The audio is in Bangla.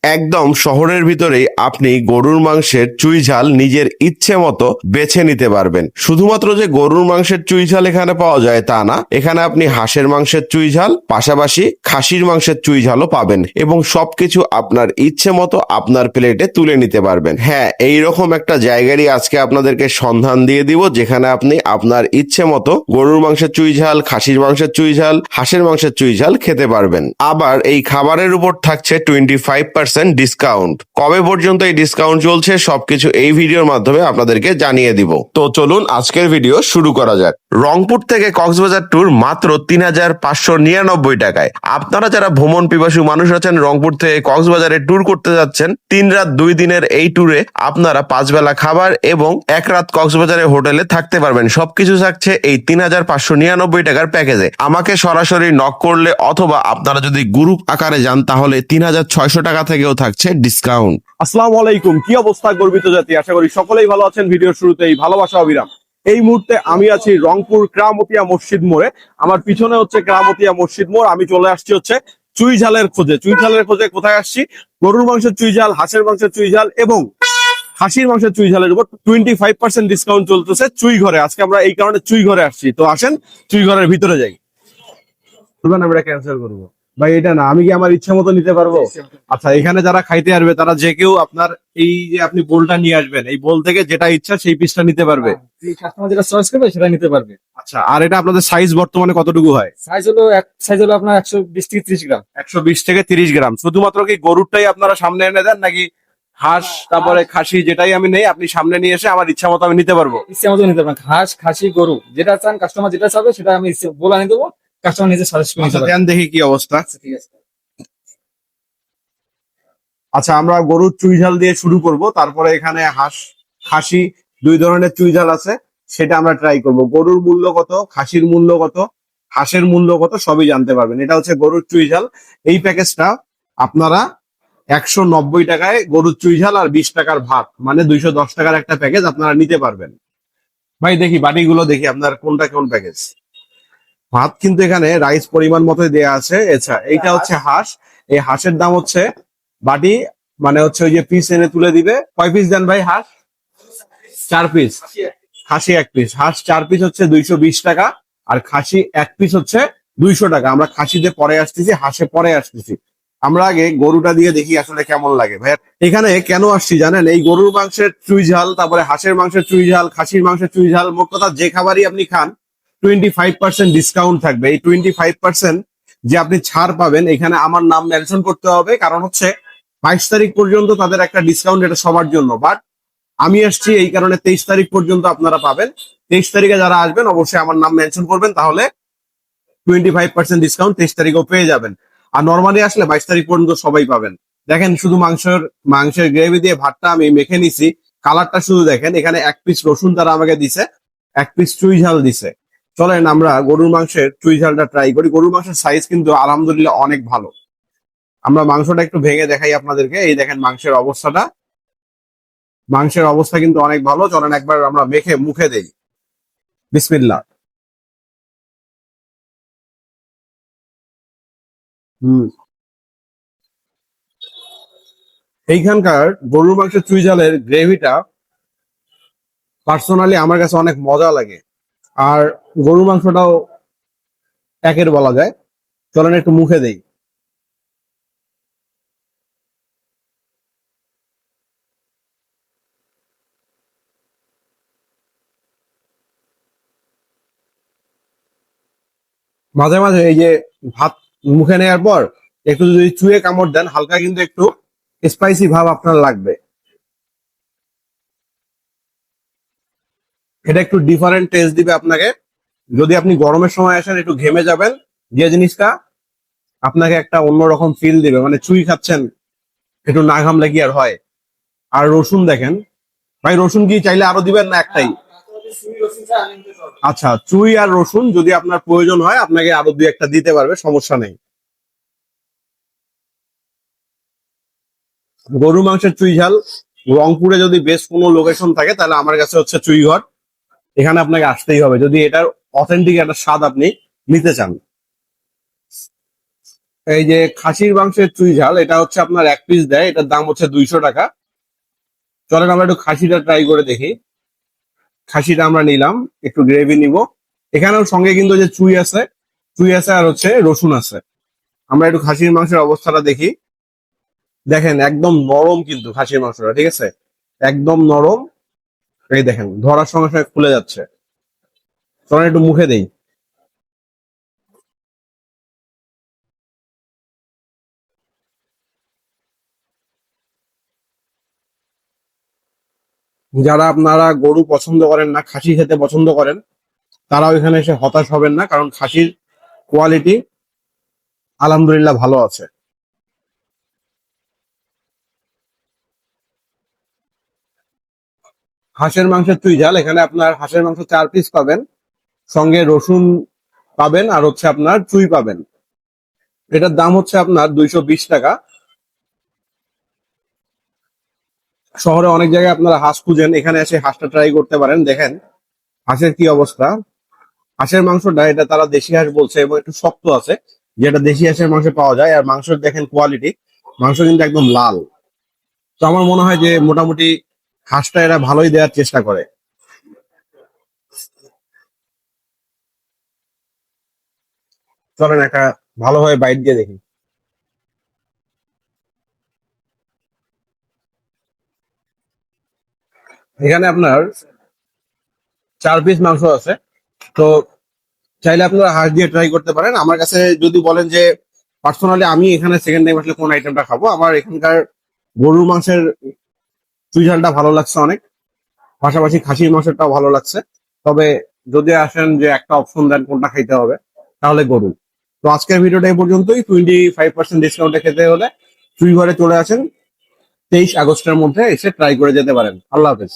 একদম শহরের ভিতরেই আপনি গরুর মাংসের চুই ঝাল নিজের ইচ্ছে মতো বেছে নিতে পারবেন। শুধুমাত্র যে গরুর মাংসের চুই ঝাল এখানে পাওয়া যায় তা না, এখানে আপনি হাঁসের মাংসের চুই ঝাল, পাশাপাশি খাসির মাংসের চুই ঝালও পাবেন এবং সবকিছু আপনার ইচ্ছে মতো আপনার প্লেটে তুলে নিতে পারবেন। হ্যাঁ, এইরকম একটা জায়গারই আজকে আপনাদেরকে সন্ধান দিয়ে দিব, যেখানে আপনি আপনার ইচ্ছে মতো গরুর মাংসের চুই ঝাল, খাসির মাংসের চুই ঝাল, হাঁসের মাংসের চুই ঝাল খেতে পারবেন। আবার এই খাবারের উপর থাকছে 25% ডিসকাউন্ট। কবে পর্যন্ত এই ডিসকাউন্ট চলছে সবকিছু এই ভিডিওর মাধ্যমে আপনাদেরকে জানিয়ে দিব। তো চলুন আজকের ভিডিও শুরু করা যাক। রংপুর থেকে কক্সবাজার ট্যুর মাত্র 3599 টাকায়। আপনারা যারা ভ্রমণ পিপাসু মানুষ আছেন, রংপুর থেকে কক্সবাজারে ট্যুর করতে যাচ্ছেন, 3 রাত 2 দিনের এই ট্যুরে আপনারা 5 বেলা খাবার এবং 1 রাত কক্সবাজারে হোটেলে থাকতে পারবেন। সবকিছু থাকছে এই 3599 টাকার প্যাকেজে। আমাকে সরাসরি নক করলে অথবা আপনারা যদি গ্রুপ আকারে যান তাহলে 3600 টাকা থেকেও থাকছে ডিসকাউন্ট। আসসালামু আলাইকুম, কি অবস্থা গর্বিত জাতি? আশা করি সকলেই ভালো আছেন। ভিডিওর শুরুতেই ভালোবাসা অবিরাম। এই মুহূর্তে আমি আছি রংপুর কেরামতিয়া মসজিদ মোড়ে। আমার পিছনে হচ্ছে কেরামতিয়া মসজিদ মোড়। আমি চলে আসছি হচ্ছে চুই ঝালের খোঁজে। চুই ঝালের খোঁজে কোথায় আসছি? গরুর মাংসের চুই ঝাল, হাঁসের মাংসের চুই ঝাল এবং খাসির মাংসের চুই ঝালের উপর 25% ডিসকাউন্ট চলতেছে চুই ঘরে। আজকে আমরা এই কারণে চুই ঘরে আসছি। তো আসেন চুই ঘরের ভিতরে যাই। আমরা ক্যান্সেল করবো ভাই, এটা না, আমি কি আমার ইচ্ছা মতো নিতে পারবো? আচ্ছা, এখানে যারা খাইতে আসবে তারা যে কেউ আপনার এই যে আপনি বোলটা নিয়ে আসবেন, এই বোল থেকে যেটা ইচ্ছা সেই পিসটা নিতে পারবে। কাস্টমার যেটা চয়েস করবে সেটা নিতে পারবে। আচ্ছা, আর এটা আপনাদের সাইজ বর্তমানে কতটুকু হয়? সাইজ হলো আপনার 120 থেকে 30 গ্রাম। 120 থেকে 30 গ্রাম। শুধুমাত্র কি গরুরটাই আপনারা সামনে এনে দেন, নাকি হাঁস তারপরে খাসি যেটাই আমি নেই আপনি সামনে নিয়ে এসে আমার ইচ্ছা মতো আমি নিতে পারবো? ইচ্ছে মতো নিতে পারেন, হাঁস, খাসি, গরু যেটা চান, কাস্টমার যেটা চাবে সেটা আমি বলে আনি দেবো। কাস্টমার নিজে সাজেস্ট করে নিতে আচ্ছা, পারবে। দেন দেখি কি অবস্থা। ঠিক আছে। আচ্ছা, আমরা গরুর চুই ঝাল দিয়ে শুরু করব, তারপরে এখানে হাঁস, খাসি, 2 ধরনের চুই ঝাল আছে, সেটা আমরা ট্রাই করব। গরুর মূল্য কত, খাসির মূল্য কত, হাঁসের মূল্য কত সবই জানতে পারবেন। এটা হচ্ছে গরুর চুই ঝাল। এই প্যাকেজটা আপনারা 190 টাকায় গরুর চুই ঝাল আর 20 টাকার ভাত, মানে 210 টাকার একটা প্যাকেজ আপনারা নিতে পারবেন। ভাই দেখি বাটিগুলো দেখি আপনার কোনটা কোন প্যাকেজ। ভাত কিন্তু এখানে রাইস পরিমাণ মতোই দেয়া আছে। আচ্ছা, এইটা হচ্ছে হাঁস। এই হাঁসের দাম হচ্ছে বাটি, মানে হচ্ছে ওই যে পিস এনে তুলে দিবে। কয় পিস দেন ভাই হাঁস? 4 পিস। খাসি 1 পিস। হাঁস 4 পিস হচ্ছে 220 টাকা, আর খাসি 1 পিস হচ্ছে 200 টাকা। আমরা খাসিতে পরে আসতেছি, হাঁসে পরে আসতেছি। আমরা আগে গরুটা দিয়ে দেখি আসলে কেমন লাগে। ভাই এখানে কেন আসছি জানেন? এই গরুর মাংসের চুই ঝাল, তারপরে হাঁসের মাংসের চুই ঝাল, খাসির মাংসের চুই ঝাল, মোট কথা যে খাবারই আপনি খান 25% ডিসকাউন্ট থাকবে। এই 25% যে আপনি ছাড় পাবেন, এখানে আমার নাম মেনশন করতে হবে, কারণ হচ্ছে 22 তারিখ পর্যন্ত তাদের একটা ডিসকাউন্ট, এটা সবার জন্য। বাট আমি আসছি এই কারণে 23 তারিখ পর্যন্ত আপনারা পাবেন। 23 তারিখে যারা আসবেন অবশ্যই আমার নাম মেনশন করবেন, তাহলে 25% ডিসকাউন্ট 23 তারিখও পেয়ে যাবেন। আর নর্মালি আসলে 22 তারিখ পর্যন্ত সবাই পাবেন। দেখেন, শুধু মাংসের গ্রেভি দিয়ে ভাতটা আমি মেখে নিছি। কালারটা শুধু দেখেন। এখানে 1 পিস রসুন তারা আমাকে দিছে, 1 পিস চুই ঝাল দিছে। চলেন আমরা গরুর মাংসের চুই ঝালটা ট্রাই করি। গরুর মাংসের সাইজ কিন্তু আলহামদুলিল্লাহ অনেক ভালো। আমরা মাংসটা একটু ভেঙে দেখাই আপনাদেরকে। এই দেখেন মাংসের অবস্থাটা, মাংসের অবস্থা কিন্তু অনেক ভালো। চলেন একবার আমরা মেখে মুখে দেই। বিসমিল্লাহ। হুম, এইখানকার গরুর মাংসের চুই ঝালের গ্রেভিটা পার্সোনালি আমার কাছে অনেক মজা লাগে। আর গরুর মাংসটাও একের বলা যায়। চলেন একটু মুখে দেই। মাঝে মাঝে এই যে ভাত মুখে নেওয়ার পর একটু যদি চুয়ে কামড় দেন, হালকা কিন্তু একটু স্পাইসি ভাব আপনার লাগবে। এটা একটু ডিফারেন্ট টেস্ট দিবে আপনাকে। যদি আপনি গরমের সময় আসেন, একটু ঘেমে যাবেন, যে জিনিসটা আপনাকে একটা অন্যরকম ফিল দিবে, মানে চুই খাচ্ছেন, একটু না ঘামলে কি আর হয়। আর রসুন দেখেন ভাই, রসুন কি চাইলে আরো দিবেন না একটাই? আচ্ছা, চুই আর রসুন যদি আপনার প্রয়োজন হয় আপনাকে আরো 2-1টা দিতে পারবে, সমস্যা নেই। গরু মাংসের চুই ঝাল রংপুরে যদি বেস্ট কোনো লোকেশন থাকে তাহলে আমার কাছে হচ্ছে চুইঘর। এখানে আপনাকে আসতেই হবে যদি এটার অথেন্টিক একটা স্বাদ আপনি নিতে চান। এই যে খাসির মাংসের চুই ঝাল, এটা হচ্ছে আপনার 1 পিস দেয়, এটার দাম হচ্ছে 200 টাকা। চলেন আমরা একটু খাসিটা ট্রাই করে দেখি। খাসিটা আমরা নিলাম, একটু গ্রেভি নিব। এখানেও সঙ্গে কিন্তু যে চুই আছে আর হচ্ছে রসুন আছে। আমরা একটু খাসির মাংসের অবস্থাটা দেখি। দেখেন একদম নরম কিন্তু খাসির মাংসটা, ঠিক আছে, একদম নরম। এই দেখেন ধরার সঙ্গে সঙ্গে খুলে যাচ্ছে। চলেন একটু মুখে দেই। যারা আপনারা গরু পছন্দ করেন না, খাসি খেতে পছন্দ করেন, তারাও এখানে এসে হতাশ হবেন না, কারণ খাসির কোয়ালিটি আলহামদুলিল্লাহ ভালো আছে। হাঁসের মাংসের চুই ঝাল, এখানে আপনার হাঁসের মাংস 4 পিস পাবেন, সঙ্গে রসুন পাবেন আর হচ্ছে আপনার চুই পাবেন। এটার দাম হচ্ছে আপনার 220 টাকা। শহরে অনেক জায়গায় আপনারা হাঁস খুঁজেন, এখানে এসে হাঁসটা ট্রাই করতে পারেন। দেখেন হাঁসের কি অবস্থা। হাঁসের মাংসটা এটা তারা দেশি হাঁস বলছে এবং একটু শক্ত আছে, যেটা দেশি হাঁসের মাংস পাওয়া যায়। আর মাংসের দেখেন কোয়ালিটি, মাংস কিন্তু একদম লাল। তো আমার মনে হয় যে মোটামুটি হাঁসটা এরা ভালোই দেওয়ার চেষ্টা করে। চলেন একটা ভালোভাবে বাইট দিয়ে দেখি। এখানে আপনার 4 পিস মাংস আছে। তো চাইলে আপনারা হাঁস দিয়ে ট্রাই করতে পারেন। আমার কাছে যদি বলেন যে পার্সোনালি আমি এখানে সেকেন্ড টাইম আসলে কোন আইটেমটা খাবো, আমার এখানকার গরুর মাংসের চুই ঝালটা ভালো লাগছে অনেক, পাশাপাশি খাসির মাংসটাও ভালো লাগছে। তবে যদি আসেন যে একটা অপশন দেন কোনটা খাইতে হবে, তাহলে গরু। তো আজকের ভিডিওটা এই পর্যন্তই। 25% ডিসকাউন্টে খেতে হলে চুই ঘরে চলে আসেন, 23 আগস্টের মধ্যে এসে ট্রাই করে যেতে পারেন। আল্লাহ হাফেজ।